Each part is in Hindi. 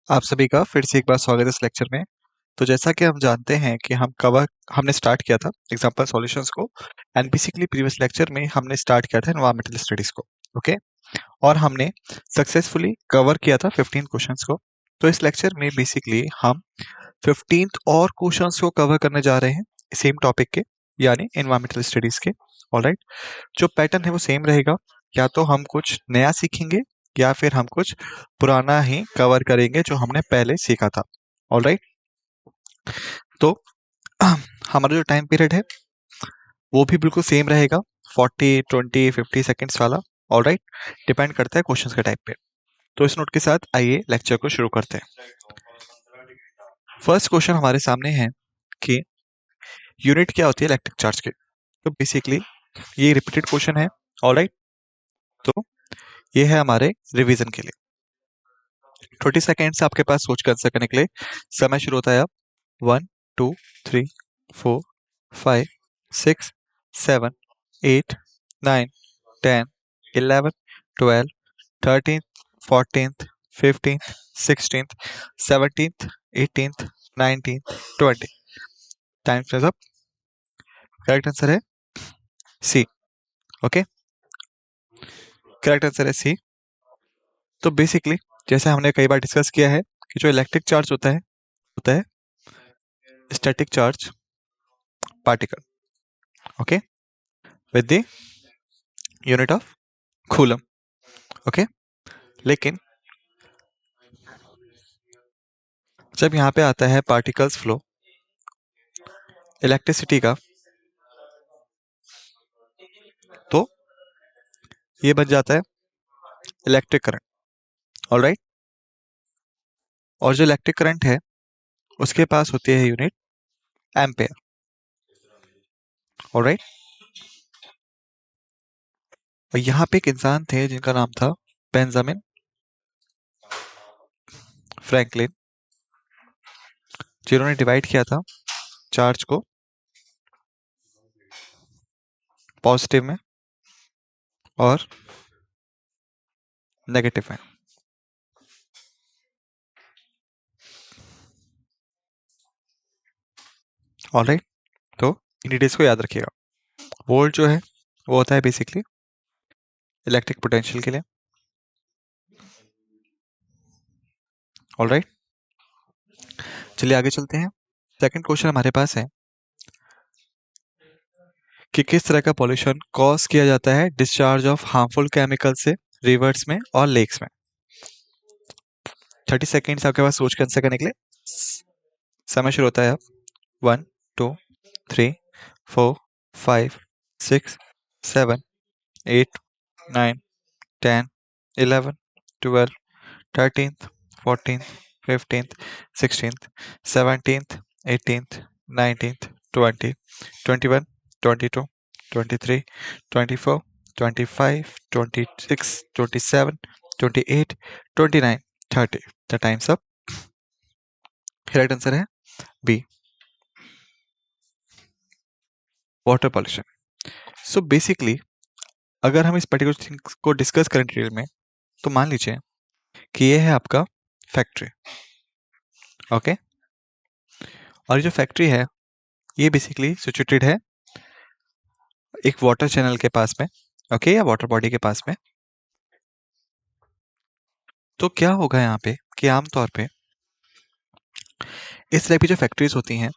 आप सभी का फिर से एक बार स्वागत है इस लेक्चर में। तो जैसा कि हम जानते हैं कि हमने स्टार्ट किया था एग्जांपल सॉल्यूशंस को एंड बेसिकली प्रीवियस लेक्चर में हमने स्टार्ट किया था एनवायरमेंटल स्टडीज को। ओके, और हमने सक्सेसफुली कवर किया था 15 क्वेश्चंस को। तो इस लेक्चर में बेसिकली हम 15th और क्वेश्चंस को कवर करने जा रहे हैं सेम टॉपिक के, यानी एनवायरमेंटल स्टडीज के। ऑलराइट, जो पैटर्न है वो सेम रहेगा, या तो हम कुछ नया सीखेंगे या फिर हम कुछ पुराना ही कवर करेंगे जो हमने पहले सीखा था। ऑलराइट, तो हमारा जो टाइम पीरियड है वो भी बिल्कुल सेम रहेगा, 40 20 50 सेकेंड्स वाला। ऑलराइट, डिपेंड करता है क्वेश्चंस के टाइप पे। तो इस नोट के साथ आइए लेक्चर को शुरू करते हैं। फर्स्ट क्वेश्चन हमारे सामने है कि यूनिट क्या होती है इलेक्ट्रिक चार्ज की। तो बेसिकली ये रिपीटेड क्वेश्चन है। ऑलराइट, तो ये है हमारे रिवीजन के लिए। 20 सेकेंड्स आपके पास सोच कर आंसर करने के लिए समय शुरू होता है अब। 1 2 3 4 5 6 7 8 9 10 11 12 13 14 15 16 17 18 19 20। Time फिल्स up. करेक्ट आंसर है सी। ओके, करेक्ट आंसर है सी। तो बेसिकली जैसे हमने कई बार डिस्कस किया है कि जो इलेक्ट्रिक चार्ज होता है static charge particle. Okay, with the unit of coulomb. Okay, लेकिन जब यहाँ पे आता है पार्टिकल्स फ्लो इलेक्ट्रिसिटी का, तो ये बन जाता है इलेक्ट्रिक करंट। ऑलराइट, और जो इलेक्ट्रिक करंट है उसके पास होती है यूनिट एम्पेयर। ऑलराइट, और यहाँ पे एक इंसान थे जिनका नाम था बेंजामिन फ्रैंकलिन, जिन्होंने डिवाइड किया था चार्ज को पॉजिटिव में और नेगेटिव में। ऑलराइट, तो इन डिटेल्स को याद रखिएगा। वोल्ट जो है वो होता है बेसिकली इलेक्ट्रिक पोटेंशियल के लिए। ऑलराइट, चलिए आगे चलते हैं। सेकंड क्वेश्चन हमारे पास है कि किस तरह का पॉल्यूशन कॉज किया जाता है डिस्चार्ज ऑफ हार्मफुल केमिकल से रिवर्स में और लेक्स में। 30 सेकेंड्स आपके पास सोच के आंसर करने के लिए समय शुरू होता है अब। 1 2 3 4 5 6 7 8 9 10 11 12 13th 14th 15th 16th 17th 18th 19th 20 21 22 23 24 25 26 27 28 29 30। The time's up. Right answer है B, water pollution. So basically अगर हम इस पर्टिकुलर थिंग को डिस्कस करें डिटेल में, तो मान लीजिए कि ये है आपका फैक्ट्री। ओके, और ये जो फैक्ट्री है ये बेसिकली सिचुएटेड है एक वाटर चैनल के पास में। ओके, या वाटर बॉडी के पास में। तो क्या होगा यहाँ पे कि आमतौर पे इस तरह की जो फैक्ट्रीज होती हैं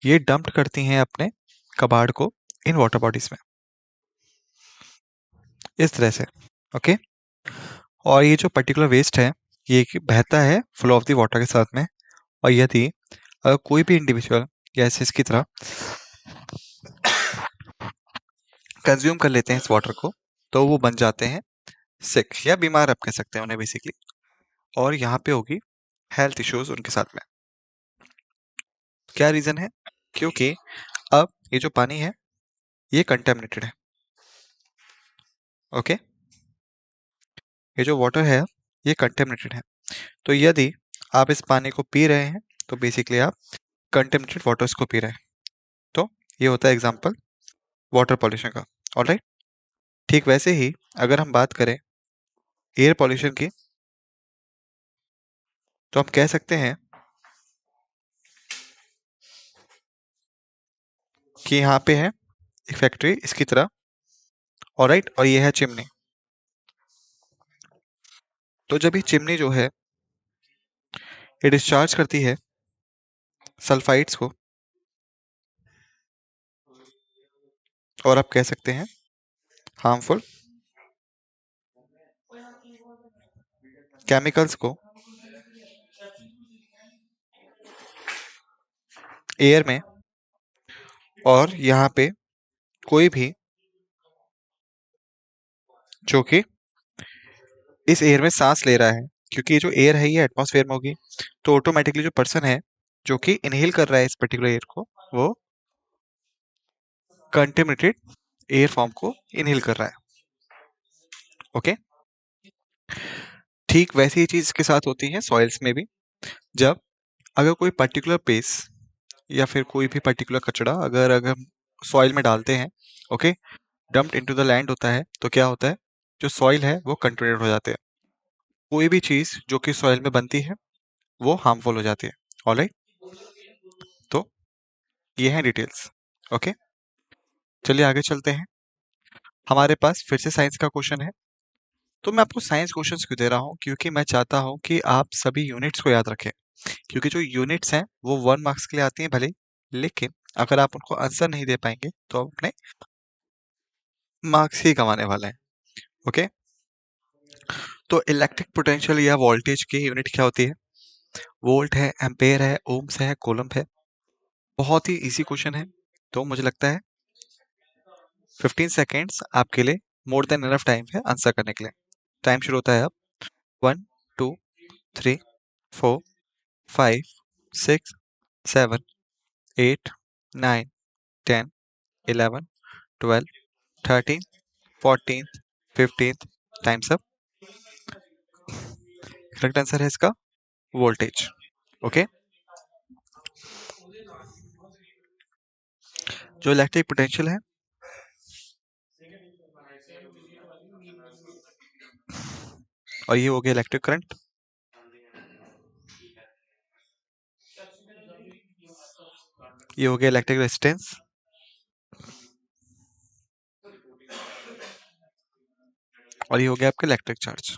ये डंप करती हैं अपने कबाड़ को इन वाटर बॉडीज में, इस तरह से। ओके, और ये जो पर्टिकुलर वेस्ट है ये बहता है फ्लो ऑफ द वाटर के साथ में। और यदि अगर कोई भी इंडिविजुअल गैसेस की तरह कंज्यूम कर लेते हैं इस वाटर को, तो वो बन जाते हैं सिक, या बीमार आप कह सकते हैं उन्हें बेसिकली। और यहाँ पे होगी हेल्थ इश्यूज उनके साथ में। क्या रीजन है? क्योंकि अब ये जो पानी है ये कंटेमिनेटेड है। ओके, ये जो वाटर है ये कंटेमिनेटेड है। तो यदि आप इस पानी को पी रहे हैं तो बेसिकली आप कंटेमिनेटेड वाटर्स को पी रहे हैं। तो ये होता है एग्जांपल वाटर पॉल्यूशन का। ऑलराइट, ठीक वैसे ही अगर हम बात करें एयर पॉल्यूशन की, तो हम कह सकते हैं कि यहाँ पे है एक फैक्ट्री इसकी तरह, ऑलराइट, और ये है चिमनी। तो जब ये चिमनी जो है ये डिस्चार्ज करती है सल्फाइड्स को, और आप कह सकते हैं हार्मफुल केमिकल्स को एयर में, और यहाँ पे कोई भी जो कि इस एयर में सांस ले रहा है, क्योंकि ये जो एयर है ये एटमॉस्फेयर में होगी, तो ऑटोमेटिकली जो पर्सन है जो कि इनहेल कर रहा है इस पर्टिकुलर एयर को, वो कंटेमिनेटेड एयर फॉर्म को इनहेल कर रहा है। ओके, ठीक वैसी ही चीज के साथ होती है सॉइल्स में भी। जब अगर कोई पर्टिकुलर पेस या फिर कोई भी पर्टिकुलर कचरा अगर अगर हम सॉइल में डालते हैं, okay, dumped into the land होता है, तो क्या होता है, जो सॉइल है वो कंटेमिनेट हो जाते हैं। कोई भी चीज जो कि सॉइल में बनती है वो हार्मफुल हो जाती है। ऑलराइट, तो ये है डिटेल्स। ओके, चलिए आगे चलते हैं। हमारे पास फिर से साइंस का क्वेश्चन है। तो मैं आपको साइंस क्वेश्चंस क्यों दे रहा हूँ, क्योंकि मैं चाहता हूँ कि आप सभी यूनिट्स को याद रखें, क्योंकि जो यूनिट्स हैं वो 1 मार्क्स के लिए आती हैं भले ही, लेकिन अगर आप उनको आंसर नहीं दे पाएंगे तो आप अपने मार्क्स ही कमाने वाले हैं। ओके, तो इलेक्ट्रिक पोटेंशियल या वोल्टेज की यूनिट क्या होती है? वोल्ट है, एम्पेयर है, ओम्स है, कूलम्ब है। बहुत ही इजी क्वेश्चन है, तो मुझे लगता है 15 सेकेंड्स आपके लिए मोर देन इनफ टाइम है आंसर करने के लिए। टाइम शुरू होता है अब। 1 2 3 4 5 6 7 8 9 10 11 12 13 14 15। Times up. करेक्ट आंसर है इसका वोल्टेज। ओके, जो इलेक्ट्रिक पोटेंशियल है और ये हो गया इलेक्ट्रिक करंट, ये हो गया इलेक्ट्रिक रेजिस्टेंस, और ये हो गया आपका electric charge.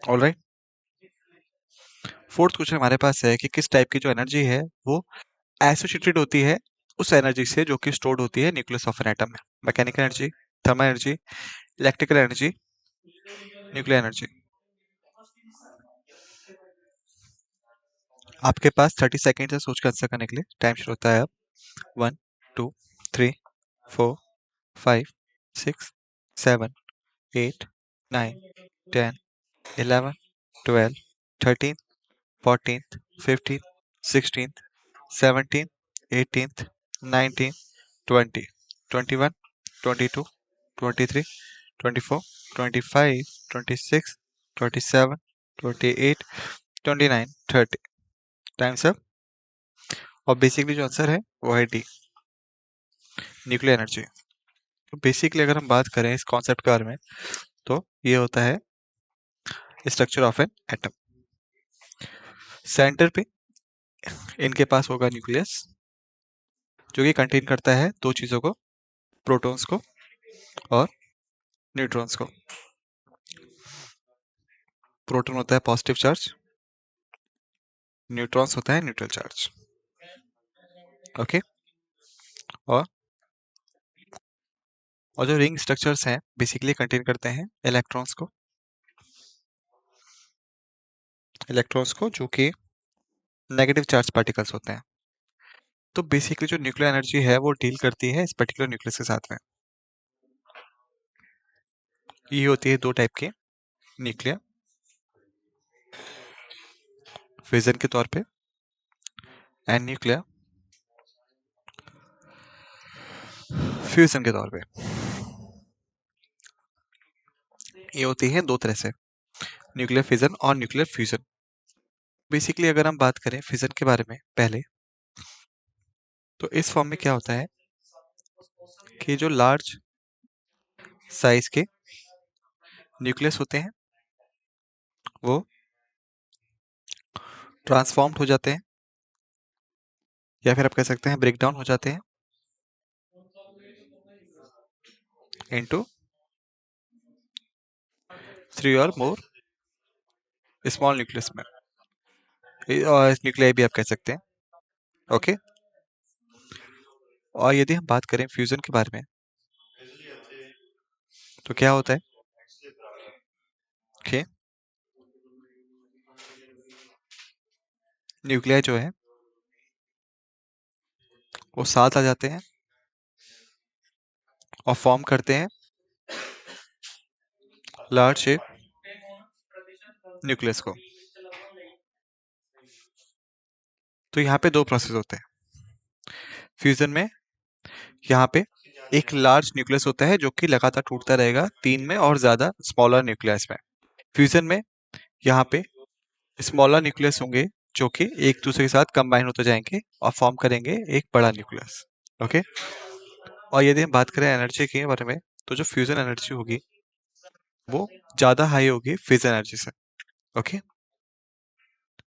Alright, fourth question हमारे पास है कि किस टाइप की जो एनर्जी है वो एसोसिएटेड होती है उस एनर्जी से जो कि स्टोर्ड होती है न्यूक्लियस ऑफ एन एटम में। Mechanical energy, thermal energy, electrical energy, nuclear energy. आपके पास 30 सेकेंड है सोच कर आंसर करने के लिए। टाइम शुरू होता है अब। 1 2 3 4 5 6 7 8 9 10 11 12 13 14 15 16 17 18 19 20 21 22 23 24 25 26 27 28 29 30। Times up. और बेसिकली जो आंसर है वो है डी, न्यूक्लियर एनर्जी। तो बेसिकली अगर हम बात करें इस कॉन्सेप्ट के बारे में, तो ये होता है structure of an atom. Centre पे इनके पास होगा न्यूक्लियस, जो कि कंटेन करता है दो चीजों को, प्रोटॉन्स को और न्यूट्रॉन्स को। प्रोटॉन होता है पॉजिटिव चार्ज, न्यूट्रॉन्स होता है न्यूट्रल चार्ज। ओके, और जो रिंग स्ट्रक्चर्स हैं बेसिकली कंटेन करते हैं इलेक्ट्रॉन्स को जो कि नेगेटिव चार्ज पार्टिकल्स होते हैं। तो बेसिकली जो न्यूक्लियर एनर्जी है वो डील करती है इस पर्टिकुलर न्यूक्लियस के साथ में। ये होती है दो टाइप के, न्यूक्लियर फिजन के तौर पे एंड न्यूक्लियर फ्यूजन के तौर पे। ये होती है दो तरह से, न्यूक्लियर फिजन और न्यूक्लियर फ्यूजन। बेसिकली अगर हम बात करें फिजन के बारे में पहले, तो इस फॉर्म में क्या होता है कि जो लार्ज साइज के न्यूक्लियस होते हैं वो ट्रांसफॉर्म्ड हो जाते हैं, या फिर आप कह सकते हैं ब्रेक डाउन हो जाते हैं इनटू 3 और मोर स्मॉल न्यूक्लियस में, और न्यूक्लियाई भी आप कह सकते हैं। ओके, और यदि हम बात करें फ्यूजन के बारे में, तो क्या होता है कि न्यूक्लियाई जो है वो साथ आ जाते हैं और फॉर्म करते हैं लार्ज शेप न्यूक्लियस को। तो यहाँ पे दो प्रोसेस होते हैं फ्यूजन में। यहाँ पे एक लार्ज न्यूक्लियस होता है जो कि लगातार टूटता रहेगा 3 में और ज्यादा स्मॉलर न्यूक्लियस में। फ्यूजन में यहाँ पे स्मॉलर न्यूक्लियस होंगे जो कि एक दूसरे के साथ कंबाइन होते जाएंगे और फॉर्म करेंगे एक बड़ा न्यूक्लियस। ओके, और यदि हम बात करें एनर्जी के बारे में, तो जो फ्यूजन एनर्जी होगी वो ज्यादा हाई होगी फिजन एनर्जी से। ओके,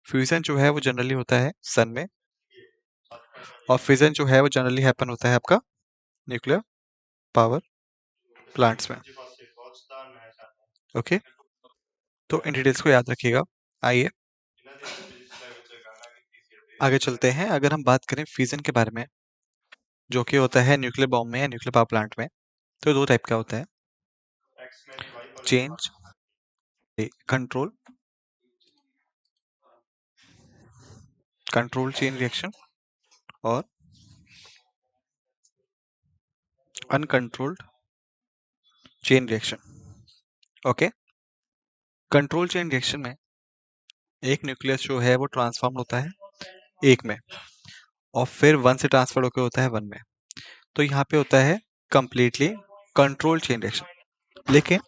फ्यूजन जो है वो जनरली होता है सन में, और फिजन जो है वो जनरली हैपन होता है आपका न्यूक्लियर पावर प्लांट्स में। ओके, तो इन डिटेल्स को याद रखिएगा। आइए आगे चलते हैं। अगर हम बात करें फ्यूजन के बारे में, जो कि होता है न्यूक्लियर बॉम्ब में या न्यूक्लियर पावर प्लांट में, तो दो टाइप का होता है, change control control chain reaction और uncontrolled chain reaction. Okay, control chain reaction में एक न्यूक्लियस जो है वो ट्रांसफॉर्म होता है एक में, और फिर वन से ट्रांसफर होकर होता है वन में। तो यहाँ पे होता है कंप्लीटली कंट्रोल चेन रिएक्शन। लेकिन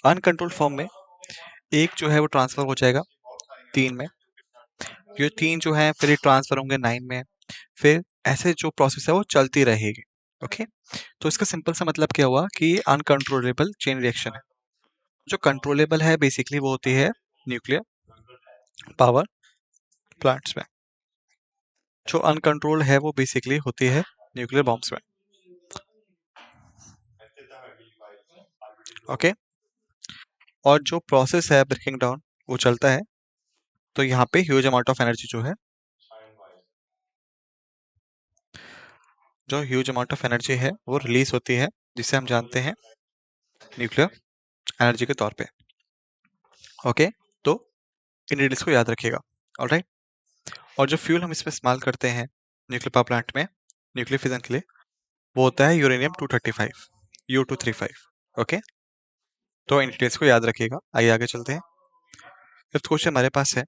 अनकंट्रोल्ड फॉर्म में एक जो है वो ट्रांसफर हो जाएगा 3 में, ये 3 जो है फिर ट्रांसफर होंगे 9 में, फिर ऐसे जो प्रोसेस है वो चलती रहेगी। ओके, तो इसका सिंपल सा मतलब क्या हुआ कि ये अनकंट्रोलेबल चेन रिएक्शन है। जो कंट्रोलेबल है बेसिकली वो होती है न्यूक्लियर पावर प्लांट्स में, जो अनकंट्रोल्ड है वो बेसिकली होती है न्यूक्लियर बॉम्ब्स में। ओके, और जो प्रोसेस है ब्रेकिंग डाउन वो चलता है, तो यहाँ पे ह्यूज अमाउंट ऑफ एनर्जी जो ह्यूज अमाउंट ऑफ एनर्जी है वो रिलीज होती है, जिसे हम जानते हैं न्यूक्लियर एनर्जी के तौर पे। ओके, तो इन डिटेल्स को याद रखिएगा। ऑलराइट, और जो फ्यूल हम इसमें इस्तेमाल करते हैं न्यूक्लियर पावर प्लांट में न्यूक्लियर फिजन के लिए, वो होता है यूरेनियम 235 U235। ओके, तो इन डिटेल्स को याद रखिएगा। आइए आगे चलते हैं। फिफ्थ क्वेश्चन हमारे पास है,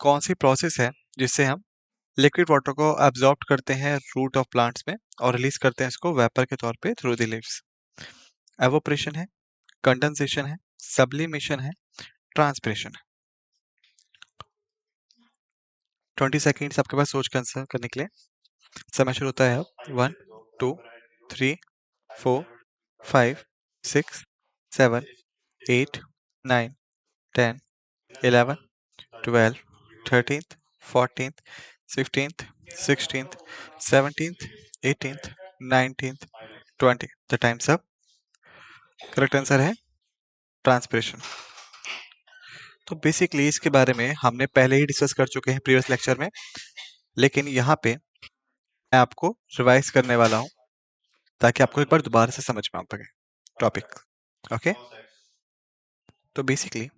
कौन सी प्रोसेस है जिससे हम लिक्विड वाटर को एब्जॉर्ब करते हैं रूट ऑफ प्लांट्स में और रिलीज करते हैं इसको वेपर के तौर पे थ्रू द लीव्स? एवोपरेशन है, कंडेंसेशन है, सब्लिमेशन है, ट्रांसपिरेशन है। 20 सेकेंड्स आपके पास सोच के आंसर करने के लिए। समय शुरू होता है अब। 1 2 3 4 5 6 7 8 9 10 11 12 13th 14th 15th 16th 17th 18th 19th 20। The time's up. Correct answer है ट्रांसपिरेशन। तो बेसिकली इसके बारे में हमने पहले ही डिस्कस कर चुके हैं प्रीवियस लेक्चर में, लेकिन यहाँ पे मैं आपको रिवाइज करने वाला हूँ ताकि आपको एक बार दोबारा से समझ में आ पाए टॉपिक। ओके, तो बेसिकली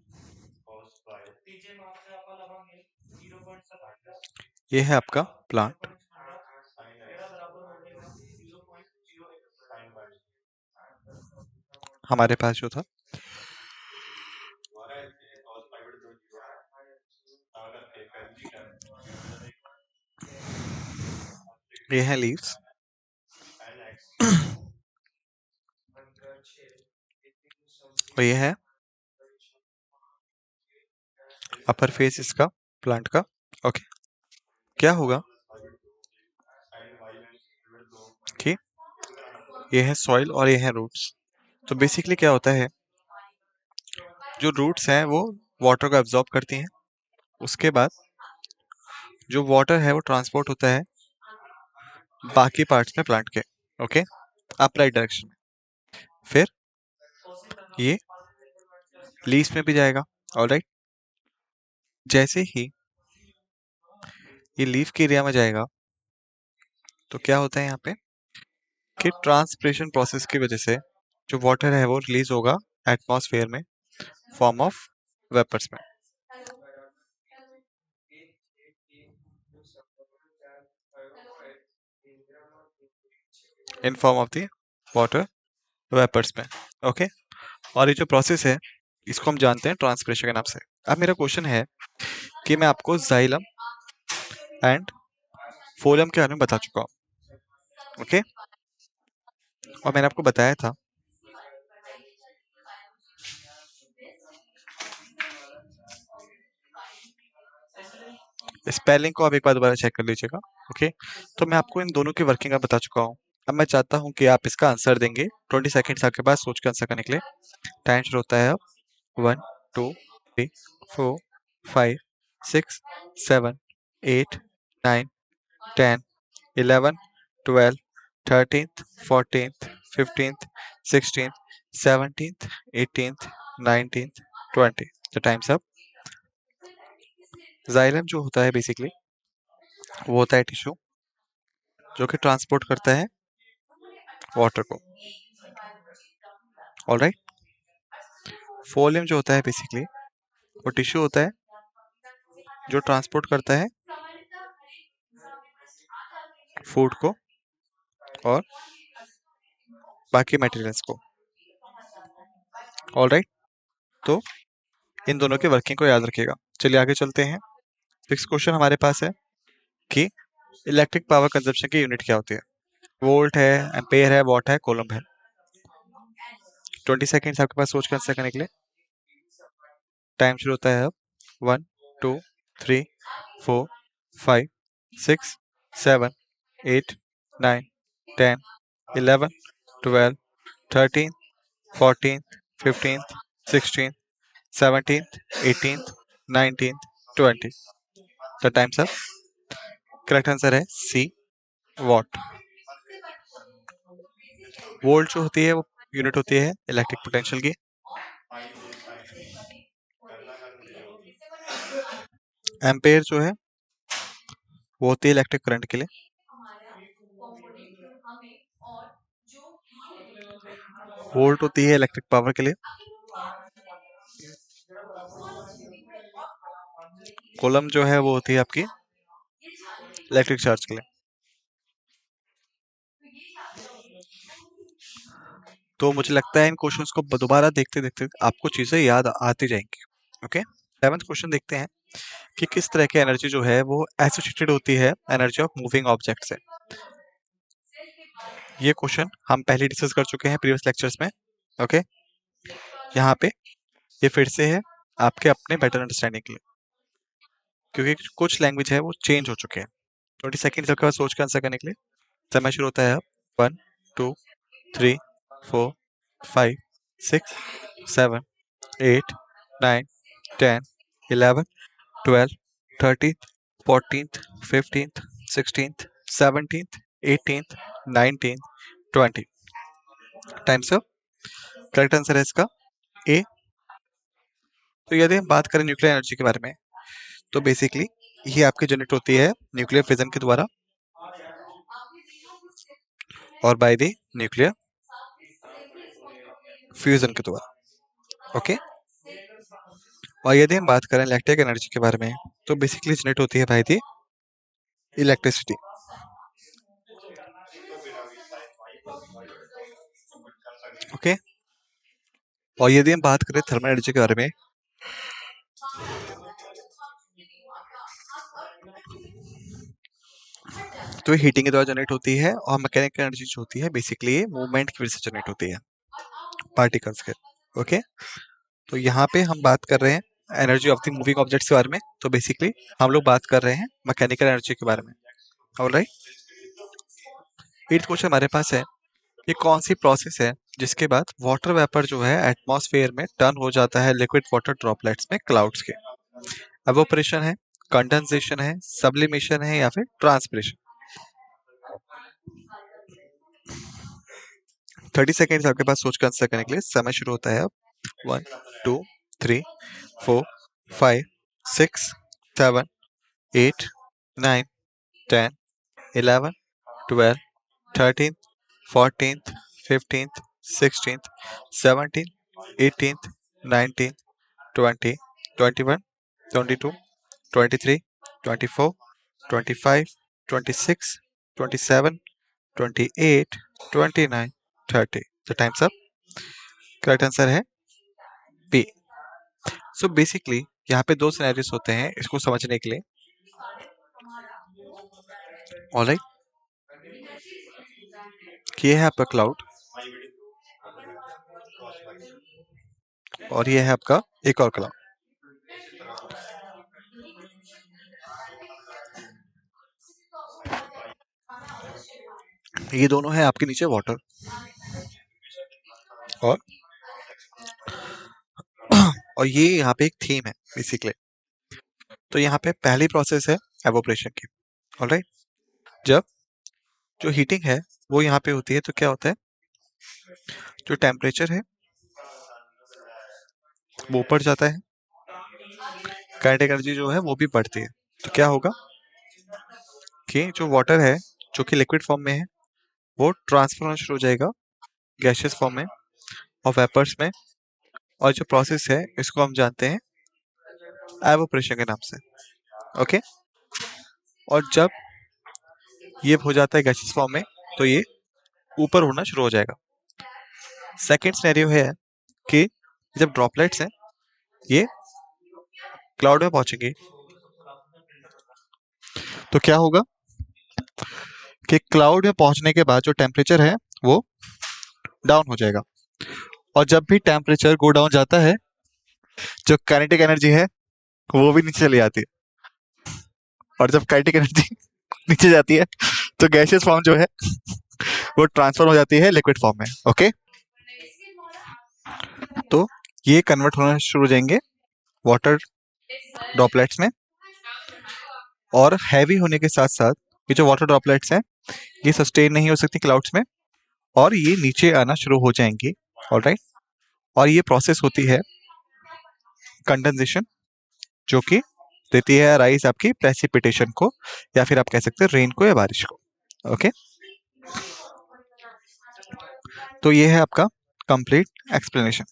ये है आपका प्लांट। हमारे पास जो था ये है लीव्स, और ये है अपर फेस इसका प्लांट का। ओके, क्या होगा कि ये है सॉइल और ये है रूट्स। तो बेसिकली क्या होता है जो रूट्स हैं वो वाटर को एब्जॉर्ब करती हैं, उसके बाद जो वाटर है वो ट्रांसपोर्ट होता है बाकी पार्ट्स में प्लांट के, ओके, अपराइट डायरेक्शन में। फिर ये लीव्स में भी जाएगा, ऑलराइट। जैसे ही ये लीफ के एरिया में जाएगा तो क्या होता है यहाँ पे कि ट्रांसपिरेशन प्रोसेस की वजह से जो वाटर है वो रिलीज होगा एटमॉस्फेयर में फॉर्म ऑफ वेपर्स में। In form of the water vapours में, ओके। और ये जो प्रोसेस है इसको हम जानते हैं ट्रांसपिरेशन के नाम से। अब मेरा क्वेश्चन है कि मैं आपको जाइलम एंड फोलम के बारे में बता चुका हूँ, ओके। और मैंने आपको बताया था स्पेलिंग को आप एक बार दोबारा चेक कर लीजिएगा, ओके। तो मैं आपको इन दोनों की वर्किंग बता चुका हूँ। अब मैं चाहता हूँ कि आप इसका आंसर देंगे 20 सेकेंड्स आपके पास सोच के आंसर करने के लिए। टाइम शुरू होता है अब। 1 2 3 4 5 6 7 8 9 10 11 12 13th 14th 15th 16th 17th 18th 19th 20। The time's up. Xylem जो होता है बेसिकली वो होता है टिश्यू जो कि ट्रांसपोर्ट करता है वाटर को, ऑलराइट। फोलियम जो होता है बेसिकली वो टिश्यू होता है जो ट्रांसपोर्ट करता है फूड को और बाकी मटेरियल्स को, ऑलराइट। तो इन दोनों के वर्किंग को याद रखिएगा। चलिए आगे चलते हैं। नेक्स्ट क्वेश्चन हमारे पास है कि इलेक्ट्रिक पावर कंजप्शन की यूनिट क्या होती है। वोल्ट है, एम्पेयर है, वॉट है, कोलम है। 20 सेकेंड्स आपके पास सोच कर आंसर करने के लिए। टाइम शुरू होता है अब। 1 2 3 4 5 6 7 8 9 10 11 12 13 14 15 16 17 18 19 20। The time's up. Correct answer है सी, वॉट। वोल्ट जो होती है वो यूनिट होती है इलेक्ट्रिक पोटेंशियल की। एम्पेयर जो है वो होती है इलेक्ट्रिक करंट के लिए। वोल्ट होती है इलेक्ट्रिक पावर के लिए। कॉलम जो है वो होती है आपकी इलेक्ट्रिक चार्ज के लिए। तो मुझे लगता है इन क्वेश्चंस को दोबारा देखते देखते आपको चीजें याद आती जाएंगी, ओके। 7th क्वेश्चन देखते हैं कि किस तरह की एनर्जी जो है वो एसोसिएटेड होती है एनर्जी ऑफ मूविंग ऑब्जेक्ट से। ये क्वेश्चन हम पहले डिस्कस कर चुके हैं प्रीवियस लेक्चर्स में, ओके। यहाँ पे ये फिर से है आपके अपने बेटर अंडरस्टैंडिंग के लिए, क्योंकि कुछ लैंग्वेज है वो चेंज हो चुके हैं। 20 सेकेंड आपके पास सोच कर आंसर करने के लिए। समय शुरू होता है अब। 1 2 3 4 5 6 7 8 9 10 11 12 13 14 15 16 17 18 19 20। Times up. करेक्ट आंसर है इसका ए। तो यदि हम बात करें न्यूक्लियर एनर्जी के बारे में तो बेसिकली ये आपकी जनरेट होती है न्यूक्लियर फिजन के द्वारा और बाय द न्यूक्लियर फ्यूजन के द्वारा, ओके। और यदि हम बात करें इलेक्ट्रिक एनर्जी के बारे में तो बेसिकली जनरेट होती है बाय द इलेक्ट्रिसिटी, ओके। और यदि हम बात करें थर्मल एनर्जी के बारे में तो हीटिंग के द्वारा जनरेट होती है। और मैकेनिकल एनर्जी जो होती है बेसिकली मूवमेंट की वजह से जनरेट होती है पार्टिकल्स के, ओके। तो यहाँ पे हम बात कर रहे हैं energy of the moving objects के बारे में। तो बेसिकली हम लोग बात कर रहे हैं मैकेनिकल एनर्जी के बारे में, ऑलराइट। 8th क्वेश्चन हमारे पास है ये कौन सी प्रोसेस है जिसके बाद वाटर वेपर जो है एटमॉस्फेयर में टर्न हो जाता है लिक्विड वाटर ड्रॉपलेट्स में क्लाउड्स के। एवोपरेशन है, कंडेंसेशन है, सब्लिमेशन है या फिर ट्रांसपिरेशन। 30 सेकेंड्स आपके पास सोच कर आंसर करने के लिए समय शुरू होता है अब। 1 2 3 4 5 6 7 8 9 10 11 12 13 14 15 16 17 18 19 20 21 22 23 24 25 26 27 28 29 30। The time's up. Correct answer है बी। सो बेसिकली यहाँ पे दो सिनेरियोस होते हैं इसको समझने के लिए। ऑलराइट, ये है आपका क्लाउड और ये है आपका एक और क्लाउड। ये दोनों है आपके नीचे वाटर और और ये यहाँ पे एक थीम है बेसिकली। तो यहाँ पे पहली प्रोसेस है एवोपरेशन की। ऑलराइट, जब जो हीटिंग है वो यहाँ पे होती है तो क्या होता है, जो टेम्परेचर है वो ऊपर जाता है, काइनेटिक एनर्जी जो है वो भी बढ़ती है। तो क्या होगा कि जो वाटर है जो कि लिक्विड फॉर्म में है वो ट्रांसफर होना शुरू हो जाएगा गैसियस फॉर्म में और वेपर्स में। और जो प्रोसेस है इसको हम जानते हैं एवोपरेशन के नाम से। ओके, और जब ये हो जाता है गैसियस फॉर्म में तो ये ऊपर उड़ना शुरू हो जाएगा। सेकेंड सिनेरियो है कि जब ड्रॉपलेट्स हैं ये क्लाउड में पहुंचेंगे तो क्या होगा कि क्लाउड में पहुंचने के बाद जो टेम्परेचर है वो डाउन हो जाएगा। और जब भी टेम्परेचर गो डाउन जाता है जो काइनेटिक एनर्जी है वो भी नीचे चली जाती है। और जब काइनेटिक एनर्जी नीचे जाती है तो गैसियस फॉर्म जो है वो ट्रांसफर हो जाती है लिक्विड फॉर्म में। ओके, तो ये कन्वर्ट होना शुरू हो जाएंगे वाटर ड्रॉपलेट्स में। और हैवी होने के साथ साथ ये जो वाटर ड्रॉपलेट्स हैं ये सस्टेन नहीं हो सकती क्लाउड्स में और ये नीचे आना शुरू हो जाएंगी। ऑलराइट, और ये प्रोसेस होती है कंडेंसेशन जो कि देती है राइज आपकी प्रेसिपिटेशन को या फिर आप कह सकते हैं रेन को या बारिश को। ओके, तो ये है आपका कंप्लीट एक्सप्लेनेशन।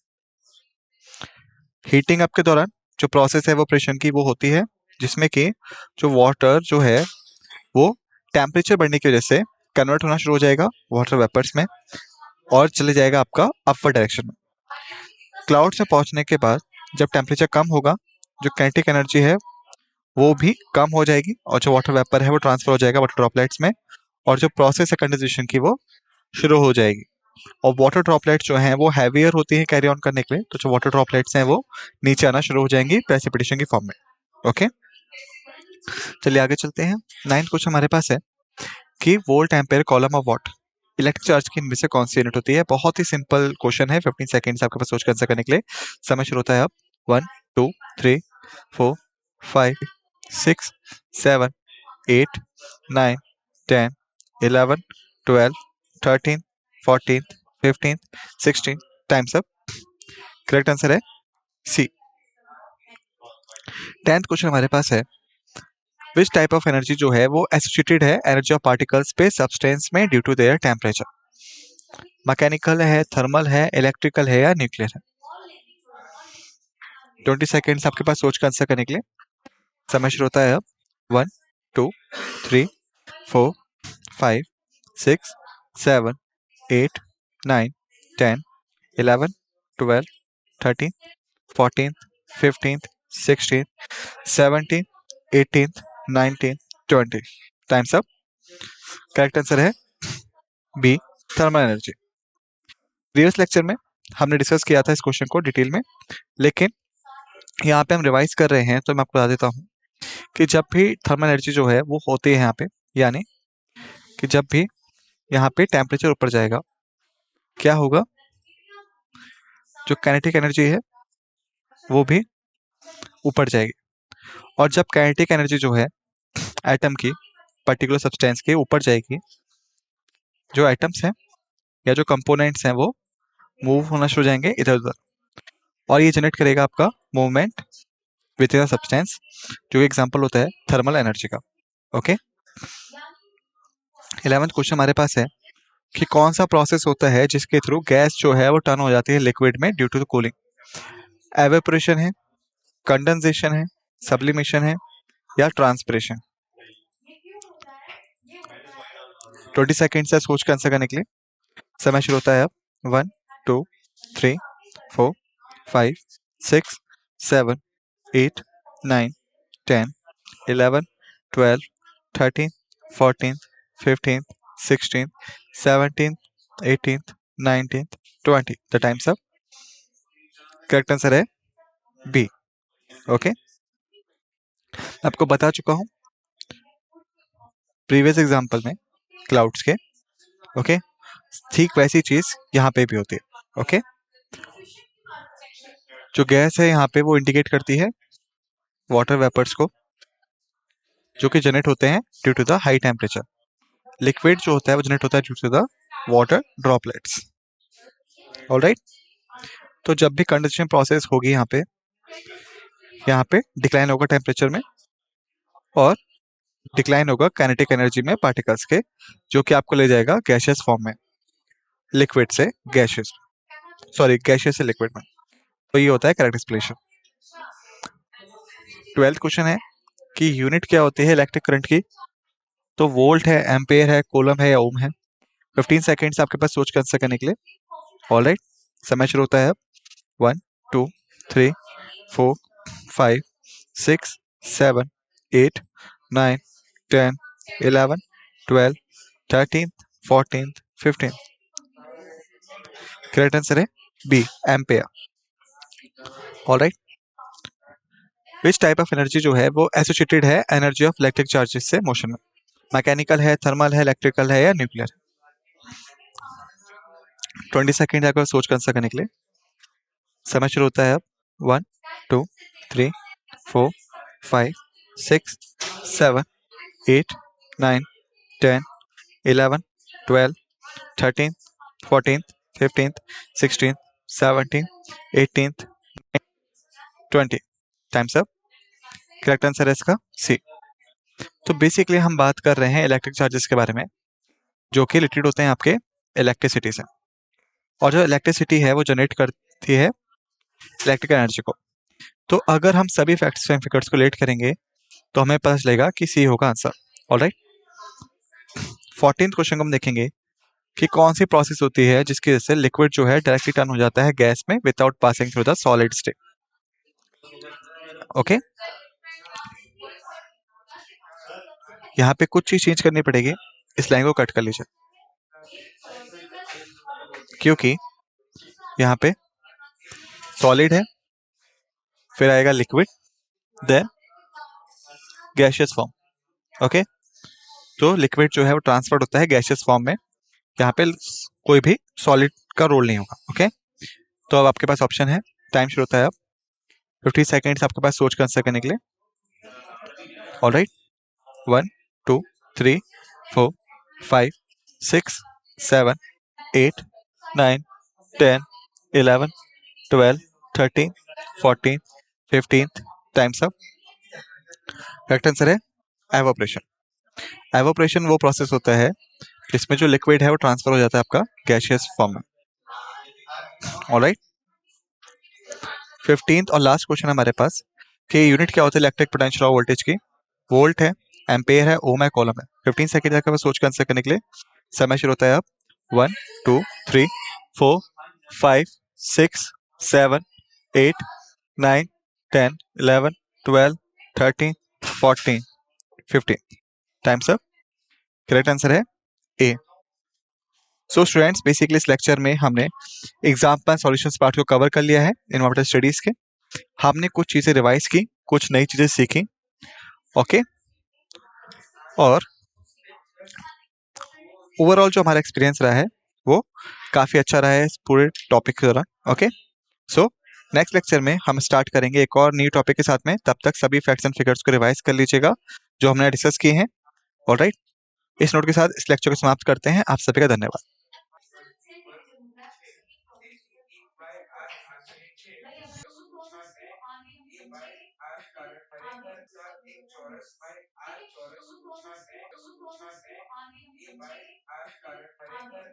हीटिंग अप के दौरान जो प्रोसेस है वो प्रेशर की वो होती है जिसमें कि जो वाटर जो है वो टेम्परेचर बढ़ने की वजह से कन्वर्ट होना शुरू हो जाएगा वाटर वेपर्स में और चले जाएगा आपका अपवर्ड डायरेक्शन में। क्लाउड्स में पहुंचने के बाद जब टेम्परेचर कम होगा जो काइनेटिक एनर्जी है वो भी कम हो जाएगी और जो वाटर वेपर है वो ट्रांसफर हो जाएगा वाटर ड्रॉपलेट्स में और जो प्रोसेस है कंडेंसेशन की वो शुरू हो जाएगी। और वाटर ड्रॉपलेट्स जो हैं वो हैवियर होती हैं कैरी ऑन करने के लिए, तो जो वाटर ड्रॉपलेट्स हैं वो नीचे आना शुरू हो जाएंगी प्रेसिपिटेशन की फॉर्म में। ओके, चलिए आगे चलते हैं। 9th क्वेश्चन हमारे पास है कि volt ampere column of what electric charge की इनमें से कौन सी यूनिट होती है। बहुत ही सिंपल क्वेश्चन है, 15 सेकंड्स आपके पास सोच कर आंसर करने के लिए समय शुरू होता है अब। 1 2 3 4 5 6 7 8 9 10 11 12 13 14 15 16। Times up. करेक्ट आंसर है सी। 10th क्वेश्चन हमारे पास है विच टाइप ऑफ एनर्जी जो है वो एसोसिएटेड है एनर्जी ऑफ पार्टिकल्स पे सब्सटेंस में due to their temperature. Mechanical है, थर्मल है, इलेक्ट्रिकल है या न्यूक्लियर है। 20 सेकेंड्स आपके पास सोच कर आंसर करने के लिए समय शुरू होता है अब। 1 2 3 4 5 6 7 8 9 10 11 12 13 14 15 16 17 18 19 20। Times up. करेक्ट आंसर है B, thermal energy. Previous lecture में हमने डिस्कस किया था इस क्वेश्चन को डिटेल में, लेकिन यहाँ पे हम रिवाइज कर रहे हैं तो मैं आपको बता देता हूँ कि जब भी थर्मल एनर्जी जो है वो होती है यहाँ पे, यानी कि जब भी यहाँ पे टेम्परेचर ऊपर जाएगा क्या होगा जो काइनेटिक एनर्जी है वो भी ऊपर जाएगी। और जब काइनेटिक एनर्जी जो है एटम की पर्टिकुलर सब्सटेंस के ऊपर जाएगी, जो एटम्स हैं या जो कंपोनेंट्स हैं वो मूव होना शुरू हो जाएंगे इधर उधर, और ये जनरेट करेगा आपका मूवमेंट विद इन सब्सटेंस, जो एग्जांपल होता है थर्मल एनर्जी का। ओके, 11th क्वेश्चन हमारे पास है कि कौन सा प्रोसेस होता है जिसके थ्रू गैस जो है वो टर्न हो जाती है लिक्विड में due to the cooling. Evaporation है, कंडेंसेशन है, सब्लिमेशन है या ट्रांसपिरेशन। 20 सेकेंड से सोच के आंसर करने के लिए समय शुरू होता है अब। 1 2 3 4 5 6 7 8 9 10 11 12 13 14 15 16 17 18 19 20। The time's up. Correct answer है बी। ओके, आपको बता चुका हूं प्रीवियस एग्जांपल में क्लाउड्स के। ओके, ठीक वैसी चीज यहाँ पे भी होती है। ओके, जो गैस है यहाँ पे वो इंडिकेट करती है वाटर वेपर्स को, जो कि जनरेट होते हैं due to the high temperature. Liquid जो होता है वो जनरेट होता है due to the water droplets. Alright, तो जब भी कंडेंसेशन प्रोसेस होगी यहाँ पे डिक्लाइन होगा टेम्परेचर में, और डिक्लाइन होगा काइनेटिक एनर्जी में पार्टिकल्स के, जो कि आपको ले जाएगा गैशियस फॉर्म में, लिक्विड से गैशियस, सॉरी गैशियस से लिक्विड में। तो ये होता है करेक्ट एक्सप्लेनेशन। 12th क्वेश्चन है कि यूनिट क्या होती है इलेक्ट्रिक करंट की। तो वोल्ट है, एम्पेयर है, कूलम है या ओम है। 15 सेकेंड्स आपके पास सोच कर आंसर करने के लिए। ऑलराइट, समय शुरू होता है अब। 1 2 3 4 5 6 7 8 9 10 11 12 13 14 15। करेक्ट आंसर है B, ampere. Alright, which type of energy जो है वो एसोसिएटेड है एनर्जी ऑफ इलेक्ट्रिक चार्जेस से मोशन में। मैकेनिकल है, थर्मल है, इलेक्ट्रिकल है या न्यूक्लियर। 20 सेकेंड आपको सोच कर आंसर करने के लिए। समय शुरू होता है अब। 1 2 3 4 5 6 7 8 9 10 11 12 13 14 15 16 17 18 20। Times up. करेक्ट आंसर है इसका सी। तो बेसिकली हम बात कर रहे हैं इलेक्ट्रिक चार्जेस के बारे में, जो कि रिलेटेड होते हैं आपके इलेक्ट्रिसिटी से, और जो इलेक्ट्रिसिटी है वो जनरेट करती है इलेक्ट्रिकल एनर्जी को। तो अगर हम सभी फैक्ट्स एंड फिगर्स को लेट करेंगे तो हमें पता चलेगा कि सी होगा आंसर। ऑलराइट, 14th क्वेश्चन को हम देखेंगे कि कौन सी प्रोसेस होती है जिसकी वजह से लिक्विड जो है डायरेक्टली टर्न हो जाता है गैस में without passing through the solid state. Okay, यहाँ पे कुछ चीज चेंज करनी पड़ेगी, इस लाइन को कट कर लीजिए, क्योंकि यहाँ पे सॉलिड है, फिर आएगा liquid, then gaseous form. Okay, तो लिक्विड जो है वो ट्रांसफर होता है गैसियस फॉर्म में, यहाँ पे कोई भी सॉलिड का रोल नहीं होगा। ओके, तो अब आपके पास ऑप्शन है, टाइम शुरू होता है अब। 50 सेकेंड्स आपके पास सोच कर आंसर करने के लिए। Alright, 1 2 3 4 5 6 7 8 9 10 11 12 13 14 15। Times up. Correct answer है एवोपरेशन। एवोपरेशन वो प्रोसेस होता है जिसमें जो लिक्विड है वो ट्रांसफर हो जाता है आपका गैसियस फॉर्म में। ऑलराइट, 15th और लास्ट क्वेश्चन हमारे पास कि यूनिट क्या होता है इलेक्ट्रिक पोटेंशियल और वोल्टेज की। वोल्ट है, एम्पेयर है, ओम है, कॉलम है। 15 सेकंड आपके पास सोच कर आंसर करने के लिए। समय शुरू होता है अब। 1 2 3 4 5 6 7 8 9 10 11 12 13 14 15। Times up. करेक्ट आंसर है ए। सो स्टूडेंट्स, बेसिकली इस लेक्चर में हमने एग्जाम्पल सॉल्यूशंस पार्ट को कवर कर लिया है इन्वर्टर स्टडीज के। हमने कुछ चीजें रिवाइज की, कुछ नई चीजें सीखी। ओके, और ओवरऑल जो हमारा एक्सपीरियंस रहा है वो काफी अच्छा रहा है इस पूरे टॉपिक के दौरान। ओके, सो नेक्स्ट लेक्चर में हम स्टार्ट करेंगे एक और न्यू टॉपिक के साथ में। तब तक सभी फैक्ट्स एंड फिगर्स को रिवाइज कर लीजिएगा जो हमने डिस्कस किए हैं। ऑलराइट, इस नोट के साथ इस लेक्चर को समाप्त करते हैं। आप सभी का धन्यवाद।